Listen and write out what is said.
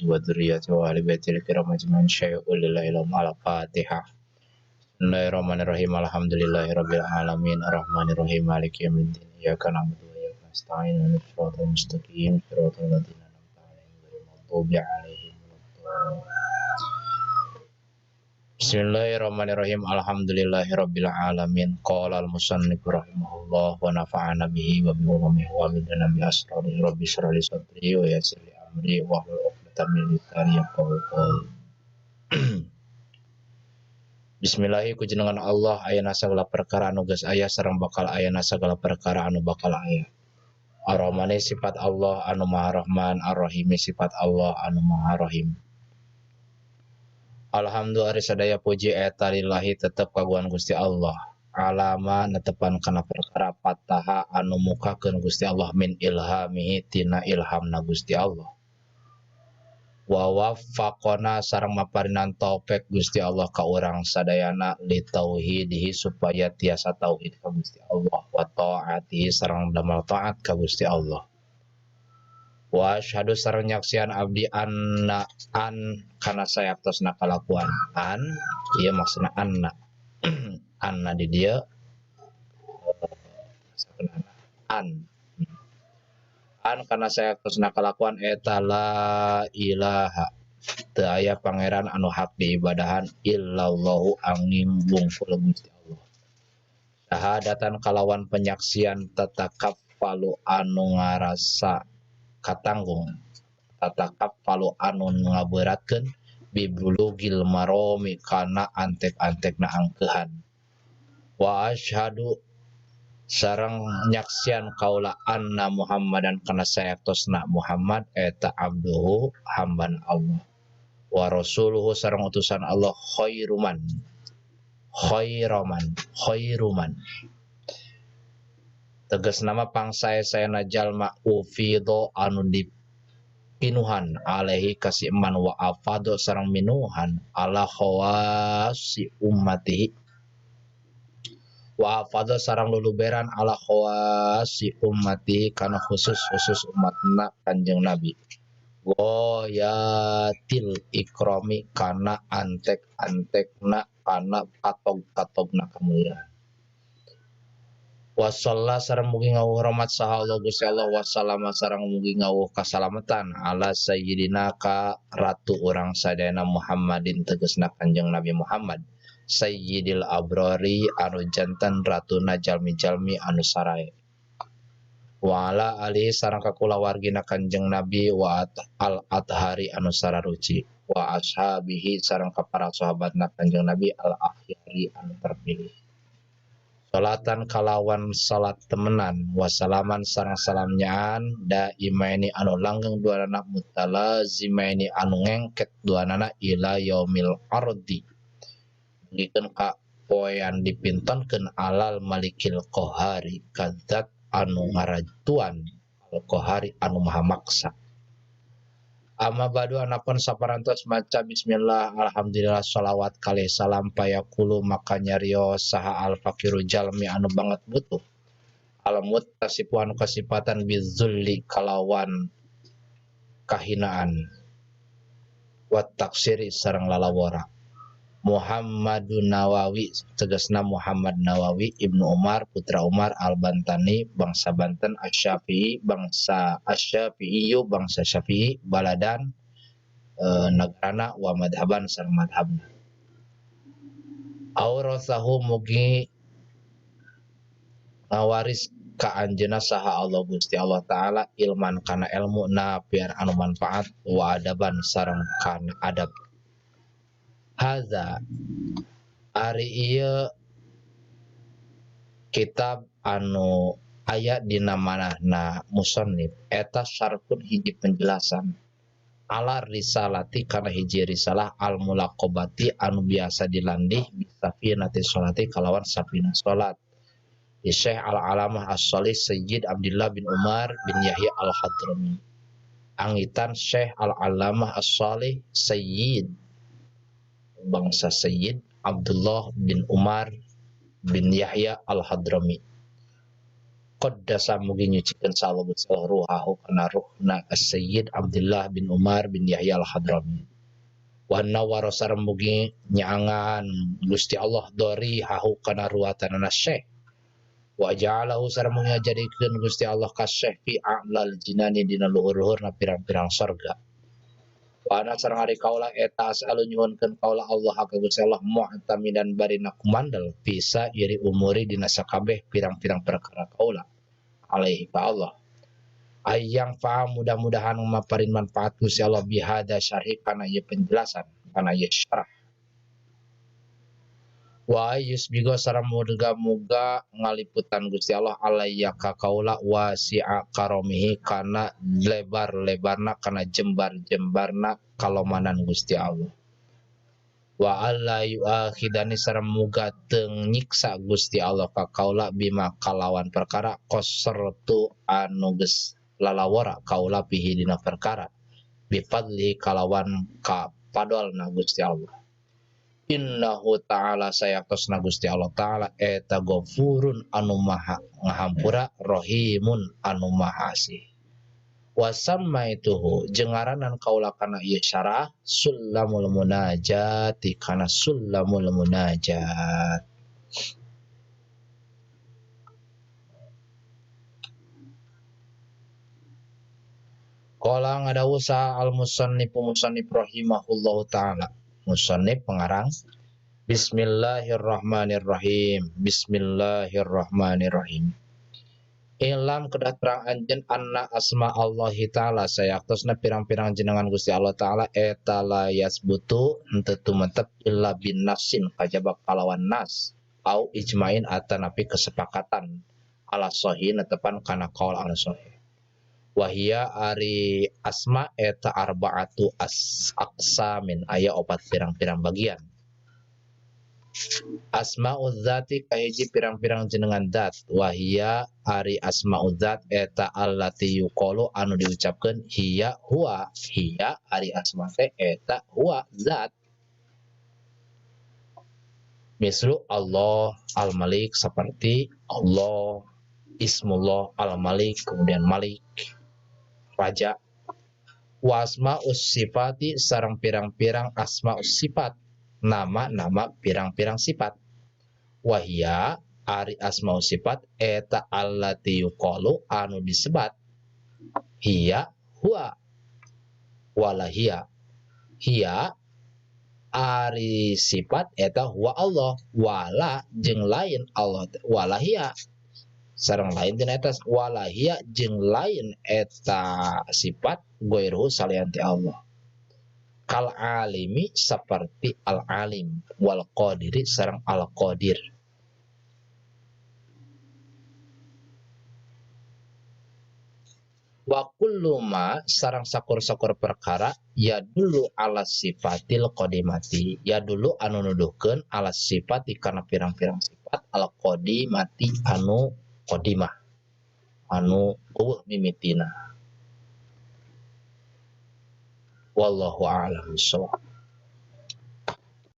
wa dzurriyyati wa ahli baitil kiram ajmain syai'ul lillahi al-Fatihah. Bismillahirrahmanirrahim. Alhamdulillahirabbil alamin arrahmanirrahim maliki yaumiddin iyyaka na'budu wa iyyaka nasta'in ihdinas siratal mustaqim siratal ladzina an'amta 'alaihim ghairil maghdubi 'alaihim waladdallin. Bismillahirrahmanirrahim. Alhamdulillahirabbil alamin. Qala al-musannif rahimahullah wa nafa'ana bihi wa bi ulumihi wa bidana bi asrarihi rabbi shrah li sadri wa yassir li amri wa hlul 'uqdatam min lisani yafqahu qawli. Bismillahi kujenengan Allah ayana sagala perkara anu geus aya sareng bakal ayana sagala perkara anu bakal aya. Ar-Rahmani sifat Allah anu Maha Rahman, Ar-Rahimi sifat Allah anu Maha Rahim. Alhamdulillah sadaya puji eta lillahi tetep kagungan Gusti Allah. Alama netepan kana perkara fataha anu mukakeun Gusti Allah min ilhamihi tina ilhamna Gusti Allah. Wa waffaqona sareng maparinan taufik Gusti Allah ka urang sadayana li tauhidihi supaya tiasa tauhid ka Gusti Allah wa taatihi sareng damel taat ka Gusti Allah. Wa asyhadu sareng nyaksian abdi anna an kana sayaptosna kalakuan an ieu maksudna anna anna di dieu an kana sayaptosna kalakuan eta la ilaha teu aya pangeran anu hak diibadahan illallahu angin wungkul Gusti Allah. Syahadatan kalawan penyaksian tatakaffalu anu ngarasa katanggung tatakaffalu anu ngaberatkeun bibulugil maromi kana antek-antekna angkeuhan. Wa asyhadu sareng nyaksian kaula anna Muhammadan kana sayatosna Muhammad eta abduhu hamban Allah wa rasuluhu sareng utusan Allah khairuman tegas nama pangsae-saena jalma ufido anu dipinuhan alaihi kasih iman wa afado sareng minuhan ala khawasi ummatihi wa afado sareng luluberan ala khawasi ummatihi kana khusus umatna Kanjeng Nabi goyatil ikrami kana antek-antekna kana patog-patogna kemuliaan. Wasalla sareng mugi ngawuh rahmat saha Allah Gusti Allah wassalama sareng mugi ngawuh kasalamatan ala sayyidina ka ratu urang sadayana Muhammadin tegasna Kanjeng Nabi Muhammad sayyidil abrari anu janten ratuna jalmi-jalmi anu sarae wa ala alihi sareng kakulawargina Kanjeng Nabi wa al athari anu sararuci wa ashabihi sareng ka para sahabatna Kanjeng Nabi al akhyari anu terpilih. Salatan kalawan salat temenan wasalaman sareng salamnyaan daimaini anu langgeng duanana mutalazimaini anu ngengket duanana ila yaumil ardi ngikeun ka poean dipintonkeun alal malikil qahari kadzat anu ngarajuan al qahari anu maha maksa. Amma badu anapun saparantos maca bismillah alhamdulillah sholawat kalih salam payakulu maka nyarios saha al fakiru jalmi anu banget butuh al muttasifu anu kasipatan bizulli kalawan kahinaan wat taksiri sareng lalawara Muhammadun Nawawi tegasna Muhammad Nawawi Ibnu Umar putra Umar al-Bantani bangsa Banten Asy-Syafi'i bangsa Asy-Syafi'iyu bangsa Syafi'i baladan nagarana wa madhaban sareng madhabna. Aurasahu mugi ngawaris ka anjeunna saha Allah Gusti Allah taala ilman kana ilmu nafi'an anu manfaat wa adaban sareng kana adab. Haza ari ieu kitab anu aya dina manahna musannif eta syarhun hiji penjelasan ala risalati kana hiji risalah al mulaqabati anu biasa dilandih bisafinati sholati kalawan sapina salat di Syekh al-Alamah as-Shalih Sayyid Abdullah bin Umar bin Yahya al-Hadrami angitan Syekh al-Alamah as-Shalih Sayyid bangsa Sayyid Abdullah bin Umar bin Yahya al-Hadrami qaddasa mugi nyucikeun sallallahu Gusti Allah ruhahu kana ruhna as-sayyid Abdullah bin Umar bin Yahya al-Hadrami wa nawwara sareng mugi nyaangan Gusti Allah dori hahu kana ruwatanana syekh wa ja'alahu sareng mugi ngajadikeun Gusti Allah ka syekh fi a'lal jinani dina luhur-luhurna pirang-pirang sorga. Wa ana sareng ari kaula eta asalu nyuwunkeun kaula Allah ka Gusti Allah mu'tamidan barina kumandel bisa iri umuri dina sakabeh pirang-pirang perkara kaula alaihi ka Allah. Ayang faham mudah-mudahan maparin manfaat Gusti Allah bihada syarhi kana ieu penjelasan kana ieu syarah. Wa yusbigo sareng muga-muga ngaliputan Gusti Allah alayya ka kaula wasi'a karomihi kana lebar-lebarna kana jembar-jembarna kalomanan Gusti Allah. Wa alla yuakhidani sareng muga teu nyiksa Gusti Allah ka kaula bima kalawan perkara qasartu anu geus lalawara kaula pihi dina perkara bifadli kalawan ka padolna Gusti Allah. Innahu ta'ala sayakosna Gusti Allah ta'ala eta ghafurun anu maha ngahampura rahimun anu maha asih. Wasammaituhu jengaranan kaula kana ieu syarah sulamul munajati kana sulamul munajat. Qala ngadawu sa al-musannif rahimahullahu ta'ala. Musannif pengarang Bismillahirrahmanirrahim. Bismillahirrahmanirrahim. Ilam kedah terang anjen anna asma Allahi ta'ala sayaktosna pirang-pirang jenengan Gusti Allah ta'ala eta la yasbutu henteu tumetep illa bin nafsin kajaba kalawan nas au ijmain atanapi kesepakatan ala sahih netepan kana qaul anu sahih. Wahia ari asma eta arba'atu aqsamin aya opat pirang-pirang bagian. Asma'uz zati kahiji pirang-pirang jenengan zat. Wahia ari asma'uz zat eta allati yuqalu anu diucapkeun hiya huwa. Hiya ari asma teh eta huwa zat. Mislu Allah al-Malik seperti Allah, Ismullah al-Malik kemudian Malik Raja. Wasma'us sifati sareng pirang-pirang asma'us sifat nama-nama pirang-pirang sifat. Wahia ari asma'us sifat eta allati yuqalu anu disebat hiya huwa walahia. Hiya ari sifat eta huwa Allah wala jeung lain Allah walahia sareng lain tina eta walahia jeung lain eta sifat goiru salian ti Allah. Kal alimi seperti al alim wal qadiri sareng al qadir. Wa kullu ma sareng sakur-sakur perkara ya dulu ala sifatil qadimati ya dulu anu nuduhkeun ala sifati kana pirang-pirang sifat al qadimati anu qadimah anu eueuh mimitina. Wallahu a'lam bishawab.